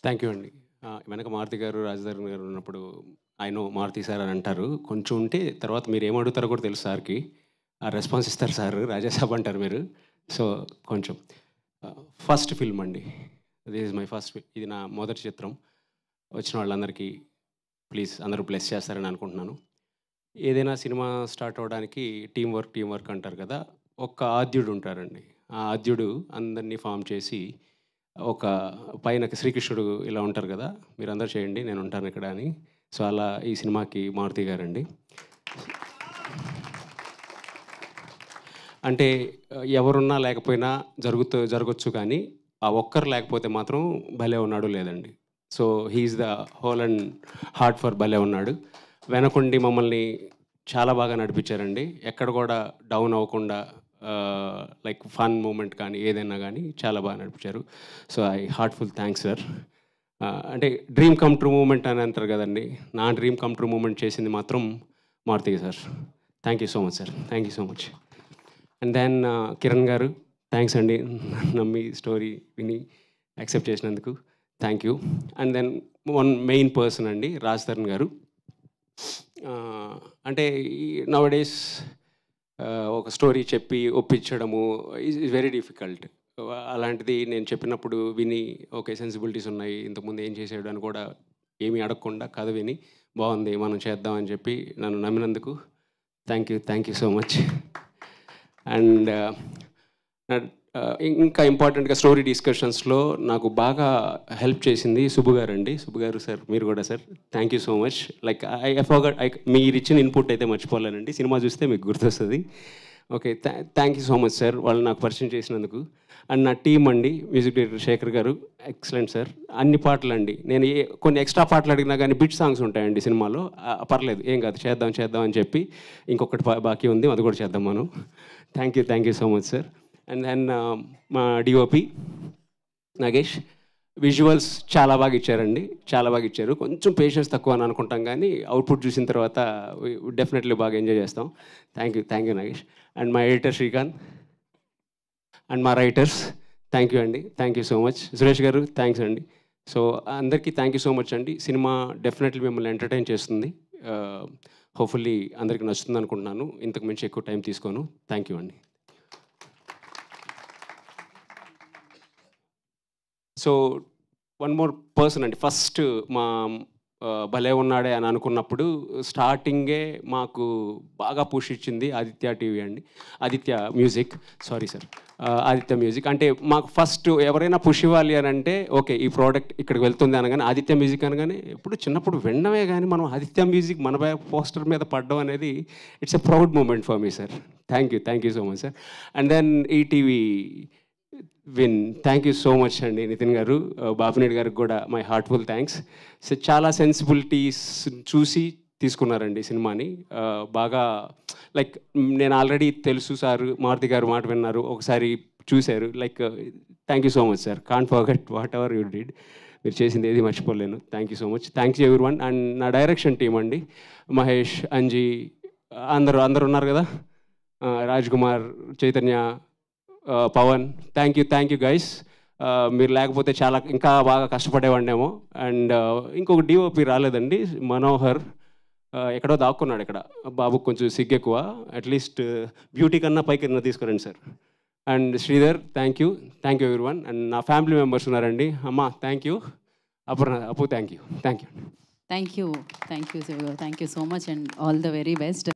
Thank you అండి. వెనక మారుతి గారు, రాజధరణి గారు ఉన్నప్పుడు ఐ నో మారుతి సార్ అని అంటారు. కొంచెం ఉంటే తర్వాత మీరు ఏమడుగుతారో కూడా తెలుసు సార్‌కి. ఆ రెస్పాన్స్ ఇస్తారు సార్. రాజాసాబ్ అంటారు మీరు. సో, కొంచెం ఫస్ట్ ఫిల్మ్ అండి. దిస్ ఈజ్ మై ఫస్ట్ ఇది నా మొదటి చిత్రం. వచ్చిన వాళ్ళందరికీ ప్లీజ్ అందరూ బ్లెస్ చేస్తారని అనుకుంటున్నాను. ఏదైనా సినిమా స్టార్ట్ అవ్వడానికి టీమ్ వర్క్ అంటారు కదా! ఒక ఆద్యుడు ఉంటారండి. ఆ ఆద్యుడు అందరిని ఫార్మ్ చేసి ఒక పైన శ్రీకృష్ణుడు ఇలా ఉంటారు కదా! మీరందరూ చేయండి నేను ఉంటాను ఇక్కడ అని. సో, అలా ఈ సినిమాకి మారుతి గారండి. అంటే ఎవరున్నా లేకపోయినా జరగొచ్చు కానీ, ఆ ఒక్కరు లేకపోతే మాత్రం భలే ఉన్నాడు లేదండి. So, he is the whole and heart for భలే ఉన్నాడు. వెనకుండి మమ్మల్ని చాలా బాగా నడిపించారండి. ఎక్కడ కూడా డౌన్ అవ్వకుండా లైక్ ఫన్ మూమెంట్ కానీ, ఏదైనా గానీ చాలా బాగా నడిపించారు. So, heartful thanks sir. అంటే డ్రీమ్ కమ్ ట్రూ మూమెంట్ అని అంటారు కదండీ! నా డ్రీమ్ కమ్ ట్రూ మూమెంట్ చేసింది మాత్రం Maruthi sir. Thank you so much sir. Thank you so much. And then Kiran గారు థ్యాంక్స్ అండి. నమ్మి స్టోరీ విని యాక్సెప్ట్ చేసినందుకు thank you. And then one main person అండి రాజ్ గారు. అంటే నౌ డేస్ ఒక స్టోరీ చెప్పి ఒప్పించడము ఈజ్ వెరీ డిఫికల్ట్. అలాంటిది నేను చెప్పినప్పుడు విని ఓకే సెన్సిబిలిటీస్ ఉన్నాయి, ఇంతకుముందు ఏం చేసాడు అని కూడా ఏమీ అడగకుండా కథ విని బాగుంది మనం చేద్దాం అని చెప్పి నన్ను నమ్మినందుకు thank you so much. And ఇంకా ఇంపార్టెంట్గా స్టోరీ డిస్కషన్స్లో నాకు బాగా హెల్ప్ చేసింది సుబ్బు గారు అండి. సుబ్బు గారు సార్ మీరు కూడా sir thank you so much. Like మీరు ఇచ్చిన ఇన్పుట్ అయితే మర్చిపోలేనండి. సినిమా చూస్తే మీకు గుర్తొస్తుంది. Okay thank you so much sir వాళ్ళు నాకు పరిచయం చేసినందుకు. అండ్ నా టీం అండి మ్యూజిక్ డైరెక్టర్ శేఖర్ గారు ఎక్సలెంట్ సార్. అన్ని పాటలు అండి నేను కొన్ని ఎక్స్ట్రా పాటలు అడిగినా కానీ బిట్ సాంగ్స్ ఉంటాయండి సినిమాలో, పర్లేదు ఏం కాదు చేద్దాం అని చెప్పి ఇంకొకటి బాకీ ఉంది అది కూడా చేద్దాం మనం. Thank you so much sir. And then మా డిఓపి నాగేష్ విజువల్స్ చాలా బాగా ఇచ్చారు. కొంచెం పేషెన్స్ తక్కువ అని అనుకుంటాం కానీ అవుట్పుట్ చూసిన తర్వాత డెఫినెట్లీ బాగా ఎంజాయ్ చేస్తాం. Thank you Nagesh. అండ్ మా ఎడిటర్ శ్రీకాంత్ అండ్ మా రైటర్స్ థ్యాంక్ యూ అండి. Thank you so much. Suresh గారు థ్యాంక్స్ అండి. సో అందరికీ థ్యాంక్ యూ సో మచ్ అండి. సినిమా డెఫినెట్లీ మిమ్మల్ని ఎంటర్టైన్ చేస్తుంది. హోప్ఫుల్లీ అందరికీ నచ్చుతుంది అనుకుంటున్నాను. ఇంతకు మించి ఎక్కువ టైం తీసుకోను. థ్యాంక్ యూ అండి. సో వన్ మోర్ పర్సన్ అండి. ఫస్ట్ మా భలే ఉన్నాడే అని అనుకున్నప్పుడు స్టార్టింగే మాకు బాగా పుష్ ఇచ్చింది ఆదిత్య టీవీ అండి. ఆదిత్య మ్యూజిక్ ఆదిత్య మ్యూజిక్ అంటే మాకు ఫస్ట్ ఎవరైనా పుష్ ఇవ్వాలి అని అంటే ఓకే ఈ ప్రోడక్ట్ ఇక్కడికి వెళ్తుంది అనగానే ఆదిత్య మ్యూజిక్ అనగానే ఎప్పుడు చిన్నప్పుడు వినడమే కానీ మనం ఆదిత్య మ్యూజిక్ మన పోస్టర్ మీద పడడం అనేది it's a proud moment for me sir. Thank you so much sir. And then ETV win thank you so much అండి నితిన్ గారు, బాపినేడు గారికి కూడా మై హార్ట్ఫుల్ థ్యాంక్స్. సో చాలా సెన్సిబిలిటీస్ చూసి తీసుకున్నారండి సినిమాని. బాగా లైక్ నేను ఆల్రెడీ తెలుసు సార్ మారుతి గారు మాట విన్నారు, ఒకసారి చూశారు. Like thank you so much sir. Can't forget whatever you did. మీరు చేసింది ఏది మర్చిపోలేను. Thank you so much. Thanks everyone. And నా డైరెక్షన్ టీం అండి మహేష్, అంజీ అందరు ఉన్నారు కదా, Raj Kumar, Chaitanya, Pavan thank you guys. మీరు లేకపోతే చాలా ఇంకా బాగా కష్టపడేవాడినేమో. అండ్ ఇంకొక డిఓపి రాలేదండి మనోహర్, ఎక్కడో దాక్కున్నాడు ఇక్కడ. బాబుకు కొంచెం సిగ్గు ఎక్కువ, అట్లీస్ట్ బ్యూటీ కన్నా పైకి తీసుకురండి sir. And Sridhar thank you everyone. And నా ఫ్యామిలీ మెంబర్స్ ఉన్నారండి. అమ్మ థ్యాంక్ యూ, అప్పు thank you. Thank you so much and all the very best.